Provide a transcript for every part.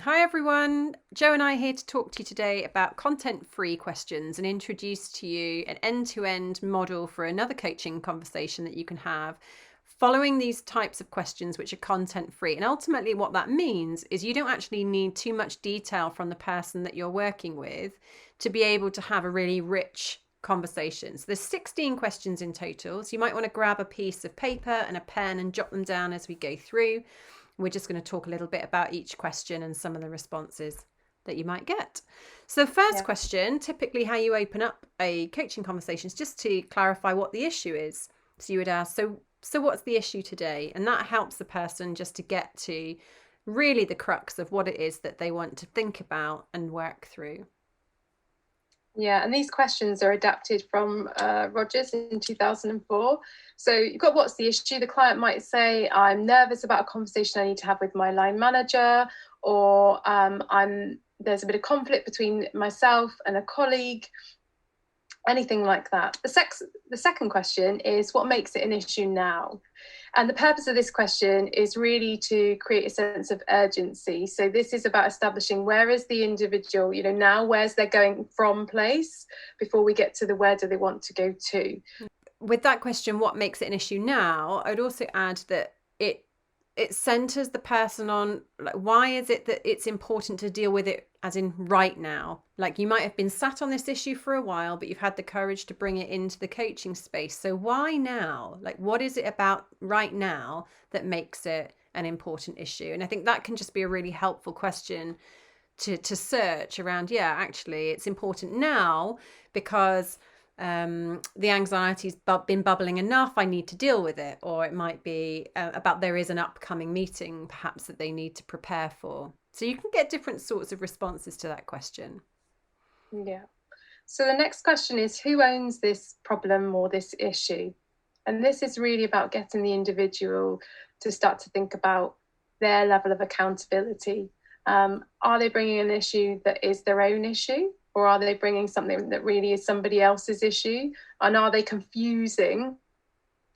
Hi everyone, Joe and I are here to talk to you today about content-free questions and introduce to you an end-to-end model for another coaching conversation that you can have following these types of questions which are content-free. And ultimately what that means is you don't actually need too much detail from the person that you're working with to be able to have a really rich conversation. So there's 16 questions in total, so you might want to grab a piece of paper and a pen and jot them down as we go through. We're just going to talk a little bit about each question and some of the responses that you might get. So the first question, typically how you open up a coaching conversation, is just to clarify what the issue is. So you would ask, so what's the issue today? And that helps the person just to get to really the crux of what it is that they want to think about and work through. Yeah, and these questions are adapted from Rogers in 2004. So you've got what's the issue? The client might say, I'm nervous about a conversation I need to have with my line manager, or there's a bit of conflict between myself and a colleague, anything like that. The second question is, what makes it an issue now? And the purpose of this question is really to create a sense of urgency. So this is about establishing where is the individual, now where's they're going from place before we get to the where do they want to go to. With that question, what makes it an issue now? I'd also add that it centers the person on, like, why is it that it's important to deal with it as in right now? Like, you might have been sat on this issue for a while, but you've had the courage to bring it into the coaching space. So why now? Like, what is it about right now that makes it an important issue? And I think that can just be a really helpful question to search around. Yeah, actually, it's important now because the anxiety's been bubbling enough, I need to deal with it. Or it might be about there is an upcoming meeting perhaps that they need to prepare for. So you can get different sorts of responses to that question. Yeah. So the next question is, who owns this problem or this issue? And this is really about getting the individual to start to think about their level of accountability. Are they bringing an issue that is their own issue? Or are they bringing something that really is somebody else's issue? And are they confusing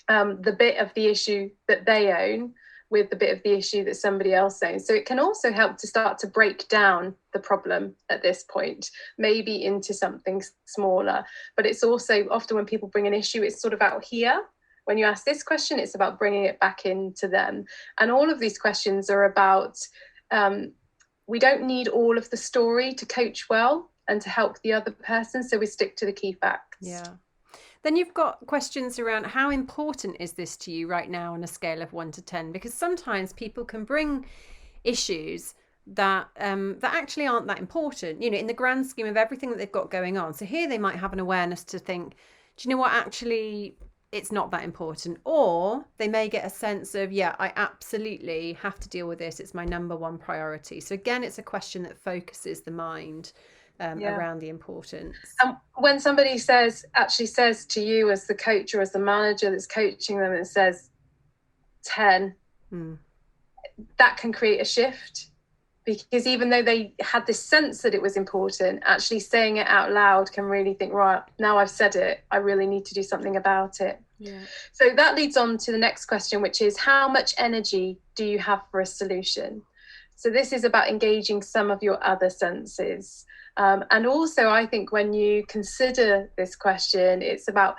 the bit of the issue that they own with the bit of the issue that somebody else owns? So it can also help to start to break down the problem at this point, maybe into something smaller. But it's also often when people bring an issue, it's sort of out here. When you ask this question, it's about bringing it back into them. And all of these questions are about, we don't need all of the story to coach well and to help the other person. So we stick to the key facts. Yeah. Then you've got questions around, how important is this to you right now on a scale of 1 to 10? Because sometimes people can bring issues that actually aren't that important, in the grand scheme of everything that they've got going on. So here they might have an awareness to think, do you know what, actually it's not that important. Or they may get a sense of, yeah, I absolutely have to deal with this. It's my number one priority. So again, it's a question that focuses the mind around the importance. And when somebody says to you as the coach or as the manager that's coaching them, and says 10, that can create a shift, because even though they had this sense that it was important, actually saying it out loud can really think, right, now I've said it, I really need to do something about it. Yeah. So that leads on to the next question, which is, how much energy do you have for a solution? So this is about engaging some of your other senses. And also, I think when you consider this question, it's about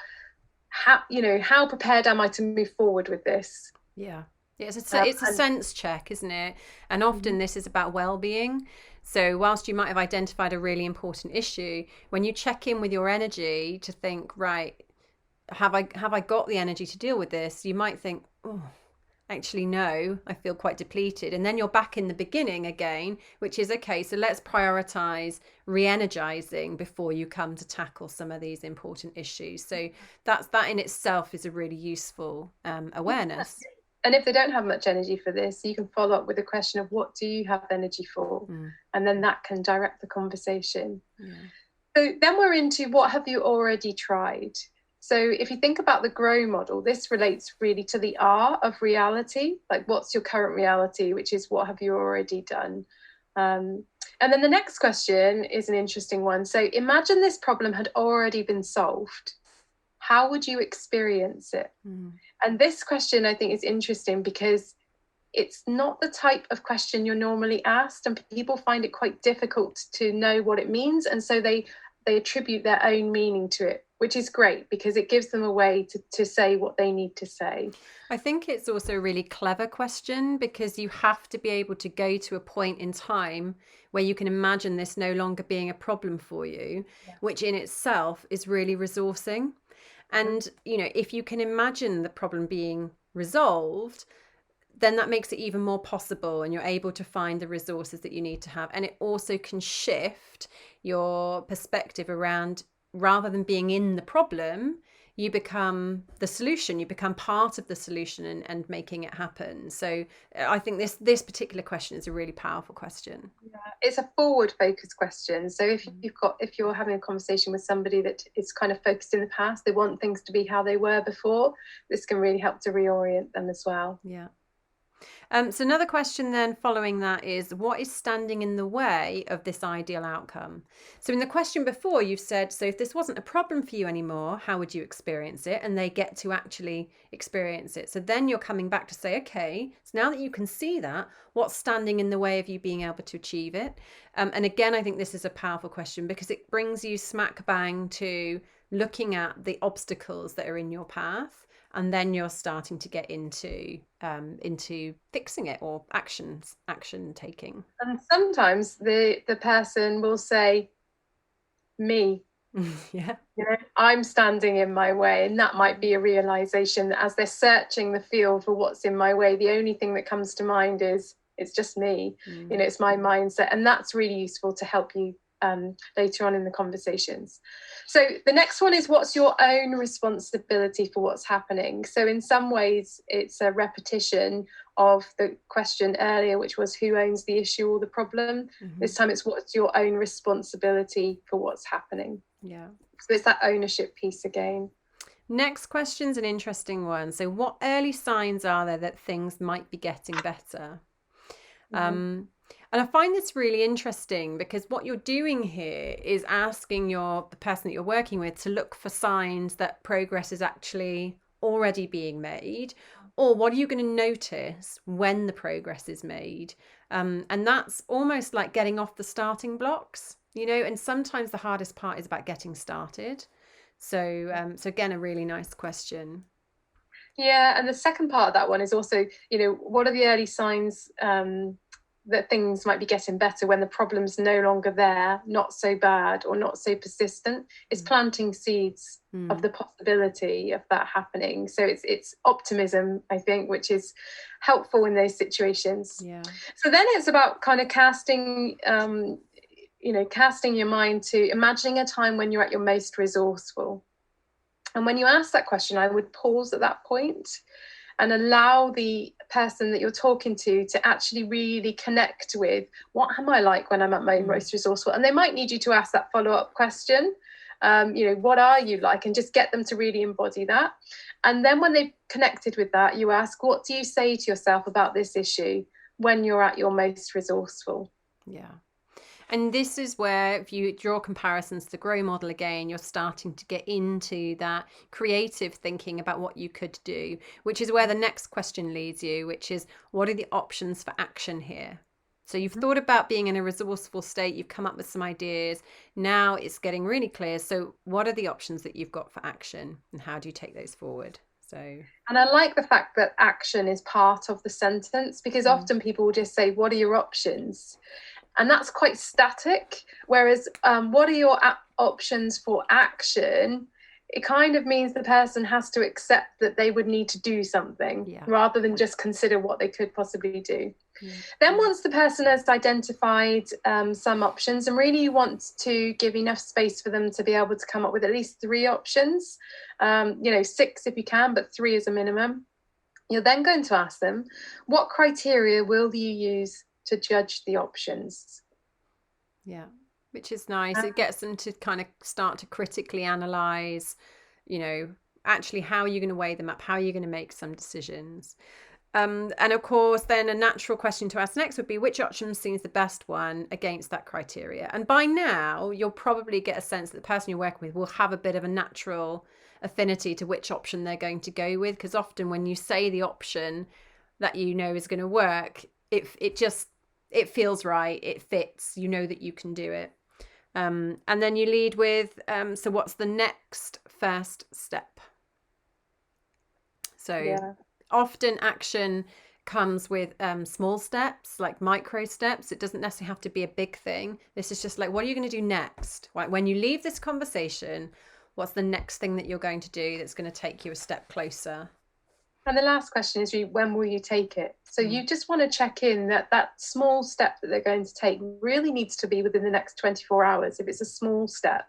how prepared am I to move forward with this? Yeah. It's a sense check, isn't it? And often this is about well-being. So whilst you might have identified a really important issue, when you check in with your energy to think, right, have I got the energy to deal with this? You might think, oh, actually, no, I feel quite depleted. And then you're back in the beginning again, which is, okay, so let's prioritize re-energizing before you come to tackle some of these important issues. So that in itself is a really useful awareness. And if they don't have much energy for this, you can follow up with a question of, what do you have energy for? And then that can direct the conversation. Yeah. So then we're into, what have you already tried? So if you think about the GROW model, this relates really to the R of reality, like what's your current reality, which is what have you already done? And then the next question is an interesting one. So imagine this problem had already been solved. How would you experience it? And this question, I think, is interesting because it's not the type of question you're normally asked, and people find it quite difficult to know what it means, and so they attribute their own meaning to it, which is great because it gives them a way to say what they need to say. I think it's also a really clever question because you have to be able to go to a point in time where you can imagine this no longer being a problem for you, which in itself is really resourcing. And, you know, if you can imagine the problem being resolved, then that makes it even more possible and you're able to find the resources that you need to have. And it also can shift your perspective around, rather than being in the problem, you become the solution, you become part of the solution and making it happen. So I think this particular question is a really powerful question. Yeah, it's a forward focused question. So if you're having a conversation with somebody that is kind of focused in the past, they want things to be how they were before, this can really help to reorient them as well. Yeah. So another question then following that is, what is standing in the way of this ideal outcome? So in the question before, you've said, so if this wasn't a problem for you anymore, how would you experience it? And they get to actually experience it. So then you're coming back to say, okay, so now that you can see that, what's standing in the way of you being able to achieve it? And again, I think this is a powerful question because it brings you smack bang to looking at the obstacles that are in your path. And then you're starting to get into fixing it or action taking. And sometimes the person will say, me. Yeah. You know, I'm standing in my way. And that might be a realization that as they're searching the field for what's in my way, the only thing that comes to mind is it's just me. You know, it's my mindset. And that's really useful to help you later on in the conversations. So the next one is, what's your own responsibility for what's happening? So in some ways it's a repetition of the question earlier, which was who owns the issue or the problem. This time it's what's your own responsibility for what's happening. Yeah. So it's that ownership piece again. Next question's an interesting one. So what early signs are there that things might be getting better? And I find this really interesting because what you're doing here is asking the person that you're working with to look for signs that progress is actually already being made, or what are you going to notice when the progress is made? And that's almost like getting off the starting blocks, you know, and sometimes the hardest part is about getting started. So again, a really nice question. Yeah, and the second part of that one is also, you know, what are the early signs that things might be getting better when the problem's no longer there, not so bad or not so persistent? It's planting seeds of the possibility of that happening. So it's optimism, I think, which is helpful in those situations. Yeah. So then it's about kind of casting your mind to imagining a time when you're at your most resourceful. And when you ask that question, I would pause at that point and allow the person that you're talking to actually really connect with, what am I like when I'm at my most resourceful? And they might need you to ask that follow-up question, what are you like? And just get them to really embody that. And then when they've connected with that, you ask, what do you say to yourself about this issue when you're at your most resourceful? Yeah. And this is where, if you draw comparisons to the Grow model again, you're starting to get into that creative thinking about what you could do, which is where the next question leads you, which is, what are the options for action here? So you've thought about being in a resourceful state, you've come up with some ideas, now it's getting really clear. So what are the options that you've got for action and how do you take those forward? And I like the fact that action is part of the sentence, because often people will just say, what are your options? And that's quite static. Whereas what are your options for action? It kind of means the person has to accept that they would need to do something rather than just consider what they could possibly do. Then once the person has identified some options, and really you want to give enough space for them to be able to come up with at least 3 options, 6 if you can, but 3 is a minimum. You're then going to ask them, what criteria will you use to judge the options? Yeah, which is nice. It gets them to kind of start to critically analyze, actually how are you going to weigh them up? How are you going to make some decisions? And of course, then a natural question to ask next would be, which option seems the best one against that criteria? And by now, you'll probably get a sense that the person you're working with will have a bit of a natural affinity to which option they're going to go with, because often when you say the option, that you know is going to work, it feels right, it fits, you know that you can do it. And then you lead with, so what's the next first step? So often action comes with small steps, like micro steps. It doesn't necessarily have to be a big thing. This is just like, what are you going to do next? Like when you leave this conversation, what's the next thing that you're going to do that's going to take you a step closer? And the last question is, when will you take it? So you just want to check in that that small step that they're going to take really needs to be within the next 24 hours, if it's a small step.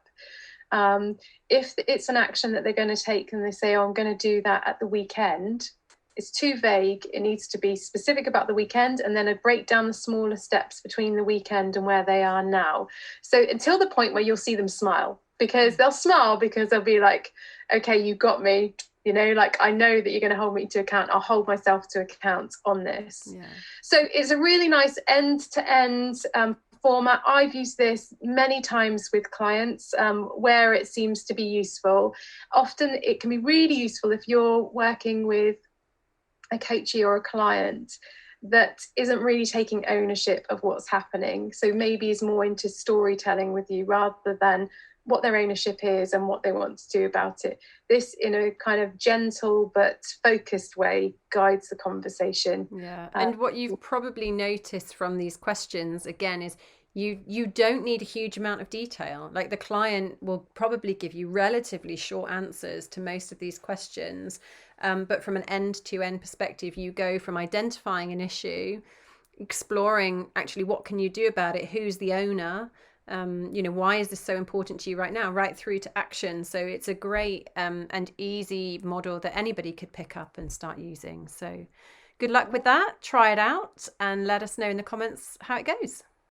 If it's an action that they're going to take and they say, oh, I'm going to do that at the weekend, it's too vague. It needs to be specific about the weekend, and then break down the smaller steps between the weekend and where they are now. So until the point where you'll see them smile, because they'll smile because they'll be like, okay, you got me. You know, like, I know that you're going to hold me to account. I'll hold myself to account on this. Yeah. So it's a really nice end-to-end format. I've used this many times with clients where it seems to be useful. Often it can be really useful if you're working with a coachee or a client that isn't really taking ownership of what's happening. So maybe is more into storytelling with you rather than what their ownership is and what they want to do about it. This, in a kind of gentle but focused way, guides the conversation. Yeah. And what you've probably noticed from these questions, again, is you don't need a huge amount of detail. Like, the client will probably give you relatively short answers to most of these questions. But from an end-to-end perspective, you go from identifying an issue, exploring actually what can you do about it, who's the owner, why is this so important to you right now, right through to action. So it's a great and easy model that anybody could pick up and start using. So good luck with that. Try it out and let us know in the comments how it goes.